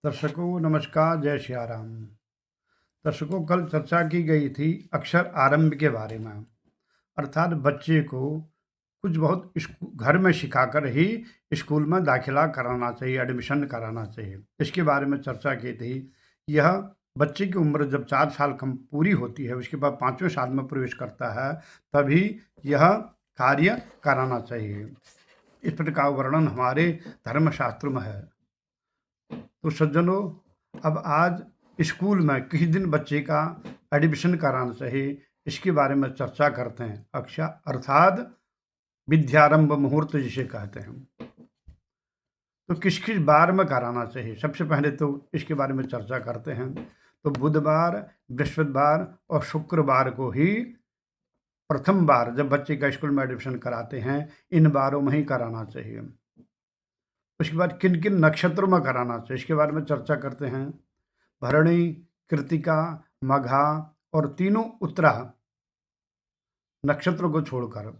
दर्शकों नमस्कार, जय सिया राम। दर्शकों, कल चर्चा की गई थी अक्षर आरंभ के बारे में। अर्थात बच्चे को कुछ बहुत घर में सिखाकर ही स्कूल में दाखिला कराना चाहिए, एडमिशन कराना चाहिए। इसके बारे में चर्चा की थी। यह बच्चे की उम्र जब 4 साल कम पूरी होती है, उसके बाद 5वें साल में प्रवेश करता है, तभी यह कार्य कराना चाहिए। इस प्रकार का वर्णन हमारे धर्मशास्त्र में है। तो सज्जनों, अब आज स्कूल में किस दिन बच्चे का एडमिशन कराना चाहिए, इसके बारे में चर्चा करते हैं। अर्थात विद्यारंभ मुहूर्त जिसे कहते हैं। तो किस किस बार में कराना चाहिए, सबसे पहले तो इसके बारे में चर्चा करते हैं। तो बुधवार, बृहस्पतिवार और शुक्रवार को ही प्रथम बार जब बच्चे का स्कूल में एडमिशन कराते हैं, इन बारों में ही कराना चाहिए। उसके बाद किन किन नक्षत्रों में कराना चाहिए, इसके बारे में चर्चा करते हैं। भरणी, कृतिका, मघा और तीनों उत्तरा नक्षत्रों को छोड़कर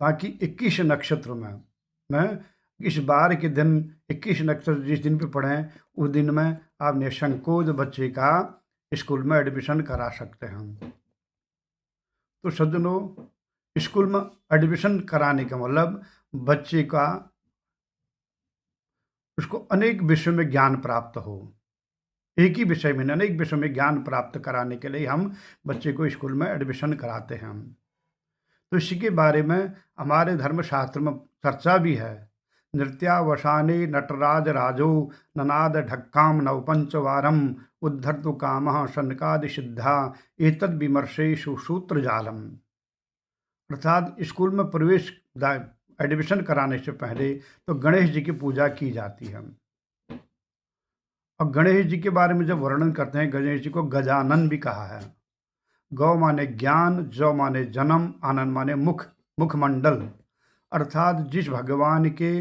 बाकी 21 नक्षत्रों में इस बार के दिन 21 नक्षत्र जिस दिन पे पड़े उस दिन में आप निसंकोच बच्चे का स्कूल में एडमिशन करा सकते हैं। तो सज्जनों, स्कूल में एडमिशन कराने का मतलब बच्चे का उसको अनेक विषयों में ज्ञान प्राप्त हो। एक ही विषय में अनेक विषयों में ज्ञान प्राप्त कराने के लिए हम बच्चे को स्कूल में एडमिशन कराते हैं। तो इसी के बारे में हमारे धर्मशास्त्र में चर्चा भी है। नृत्यावसाने नटराज राजो ननाद ढक्काम नवपंचवारम उद्धर्तु कामः शनकादि सिद्धा एतद विमर्शेषु सूत्र जालम। अर्थात स्कूल में एडमिशन कराने से पहले तो गणेश जी की पूजा की जाती है। और गणेश जी के बारे में जब वर्णन करते हैं, गणेश जी को गजानन भी कहा है। गौ माने ज्ञान, जौ माने जन्म, आनंद माने मुखमंडल। अर्थात जिस भगवान के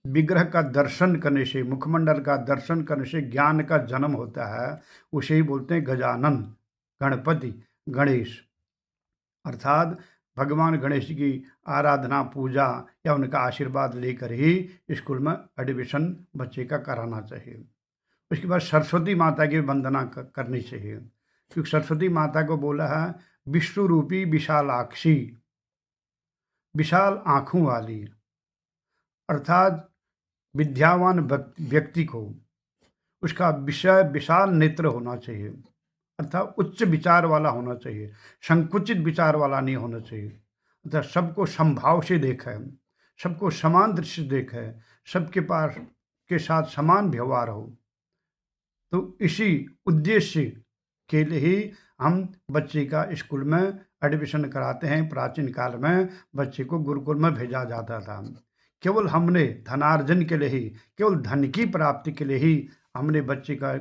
विग्रह का दर्शन करने से, मुखमंडल का दर्शन करने से ज्ञान का जन्म होता है, उसे ही बोलते हैं गजानन, गणपति, गणेश। अर्थात भगवान गणेश की आराधना, पूजा या उनका आशीर्वाद लेकर ही स्कूल में एडमिशन बच्चे का कराना चाहिए। उसके बाद सरस्वती माता की वंदना करनी चाहिए, क्योंकि सरस्वती माता को बोला है विश्व रूपी विशालाक्षी, विशाल आँखों वाली। अर्थात विद्यावान व्यक्ति को उसका विषय विशाल नेत्र होना चाहिए, अर्थात उच्च विचार वाला होना चाहिए, संकुचित विचार वाला नहीं होना चाहिए। अर्थात सबको समभाव से देखे, सबको समान दृष्टि से देखे, सबके पास के साथ समान व्यवहार हो। तो इसी उद्देश्य के लिए ही हम बच्चे का स्कूल में एडमिशन कराते हैं। प्राचीन काल में बच्चे को गुरुकुल में भेजा जाता था। केवल हमने धनार्जन के लिए ही, केवल धन की प्राप्ति के लिए ही हमने बच्चे का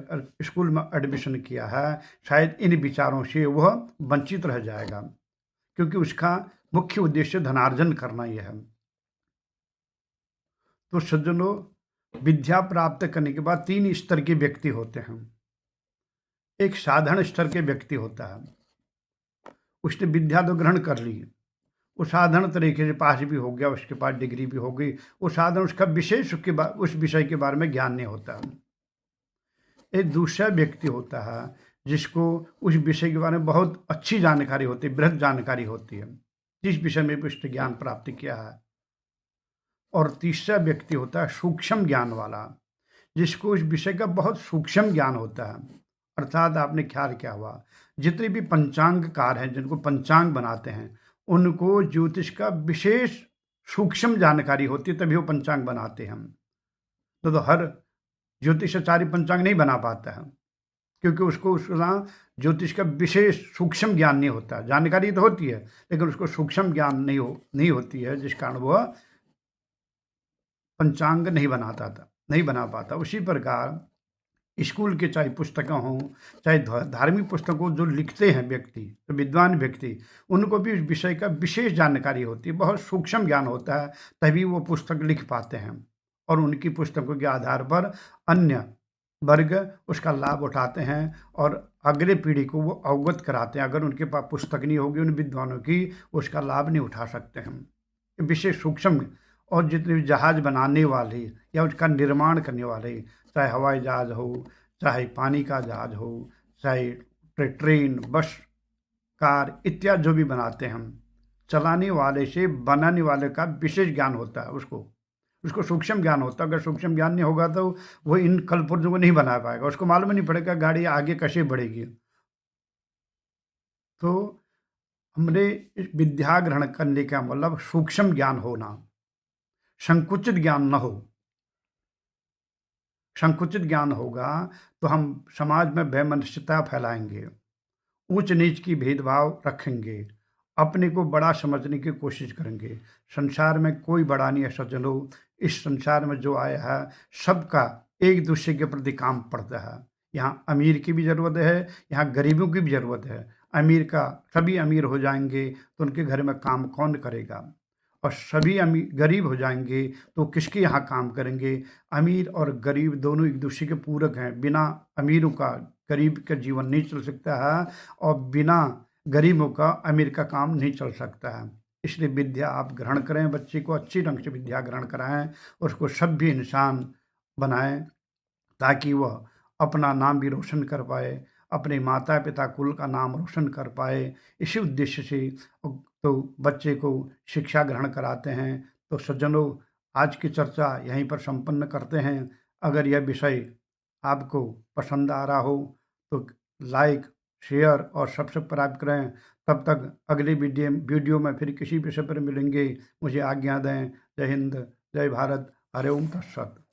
स्कूल में एडमिशन किया है। शायद इन विचारों से वह वंचित रह जाएगा, क्योंकि उसका मुख्य उद्देश्य धनार्जन करना ही है। तो सज्जनों, विद्या प्राप्त करने के बाद 3 स्तर के व्यक्ति होते हैं। एक साधारण स्तर के व्यक्ति होता है, उसने विद्या तो ग्रहण कर ली, वो साधारण तरीके से पास भी हो गया, उसके पास डिग्री भी हो गई, वो साधारण उसका विशेष उस विषय के बारे में ज्ञान नहीं होता। एक दूसरा व्यक्ति होता है जिसको उस विषय के बारे में बहुत अच्छी जानकारी होती है, बृहद जानकारी होती है, जिस विषय में भी उसने ज्ञान प्राप्त किया है। और तीसरा व्यक्ति होता है सूक्ष्म ज्ञान वाला, जिसको उस विषय का बहुत सूक्ष्म ज्ञान होता है। अर्थात आपने ख्याल क्या हुआ, जितने भी पंचांगकार हैं, जिनको पंचांग बनाते हैं, उनको ज्योतिष का विशेष सूक्ष्म जानकारी होती है, तभी वो पंचांग बनाते हैं। तो हर ज्योतिषाचार्य पंचांग नहीं बना पाता है, क्योंकि उसको ज्योतिष का विशेष सूक्ष्म ज्ञान नहीं होता। जानकारी तो होती है, लेकिन उसको सूक्ष्म ज्ञान नहीं होती है, जिस कारण वह पंचांग नहीं बना पाता। उसी प्रकार स्कूल के चाहे पुस्तकें हों, चाहे धार्मिक पुस्तकों जो लिखते हैं व्यक्ति, तो विद्वान व्यक्ति, उनको भी उस विषय का विशेष जानकारी होती है, बहुत सूक्ष्म ज्ञान होता है, तभी वो पुस्तक लिख पाते हैं। और उनकी पुस्तकों के आधार पर अन्य वर्ग उसका लाभ उठाते हैं और अगले पीढ़ी को वो अवगत कराते हैं। अगर उनके पास पुस्तक नहीं होगी उन विद्वानों की, उसका लाभ नहीं उठा सकते हैं। विशेष सूक्ष्म और जितने भी जहाज़ बनाने वाले या उसका निर्माण करने वाले, चाहे हवाई जहाज़ हो, चाहे पानी का जहाज़ हो, चाहे ट्रेन, बस, कार इत्यादि जो भी बनाते हैं हम, चलाने वाले से बनाने वाले का विशेष ज्ञान होता है उसको। उसको सूक्ष्म ज्ञान होता है, अगर सूक्ष्म ज्ञान नहीं होगा तो वो इन कलपुर्जों को नहीं बना पाएगा, उसको मालूम ही नहीं पड़ेगा गाड़ी आगे कैसे बढ़ेगी। तो हमने इस विद्या ग्रहण करने का मतलब सूक्ष्म ज्ञान होना, संकुचित ज्ञान न हो। संकुचित ज्ञान होगा तो हम समाज में वैमनस्यता फैलाएँगे, ऊँच-नीच की भेदभाव रखेंगे, अपने को बड़ा समझने की कोशिश करेंगे। संसार में कोई बड़ा नहीं है सज्जनों, इस संसार में जो आया है सबका एक-दूसरे के प्रति काम पड़ता है। यहाँ अमीर की भी ज़रूरत है, यहाँ गरीबों की भी ज़रूरत है। अमीर का सभी अमीर हो जाएँगे तो उनके घर में काम कौन करेगा? और सभी गरीब हो जाएँगे तो किसके यहाँ काम करेंगे? अमीर और गरीब दोनों एक-दूसरे के पूरक हैं। बिना अमीरों का गरीब का जीवन नहीं चल सकता है और बिना गरीबों का अमीर का काम नहीं चल सकता है। इसलिए विद्या आप ग्रहण करें, बच्चे को अच्छी ढंग से विद्या ग्रहण कराएँ, उसको सभ्य इंसान बनाएँ ताकि वह अपना नाम भी रोशन कर पाए, अपने माता-पिता कुल का नाम रोशन कर पाए। इसी उद्देश्य से तो बच्चे को शिक्षा ग्रहण कराते हैं। तो सज्जनों, आज की चर्चा यहीं पर संपन्न करते हैं। अगर यह विषय आपको पसंद आ रहा हो तो लाइक, शेयर और सब्सक्राइब करें। तब तक अगली वीडियो में फिर किसी विषय पर मिलेंगे। मुझे आज्ञा दें। जय हिंद, जय भारत, हरि ओम तत्सत।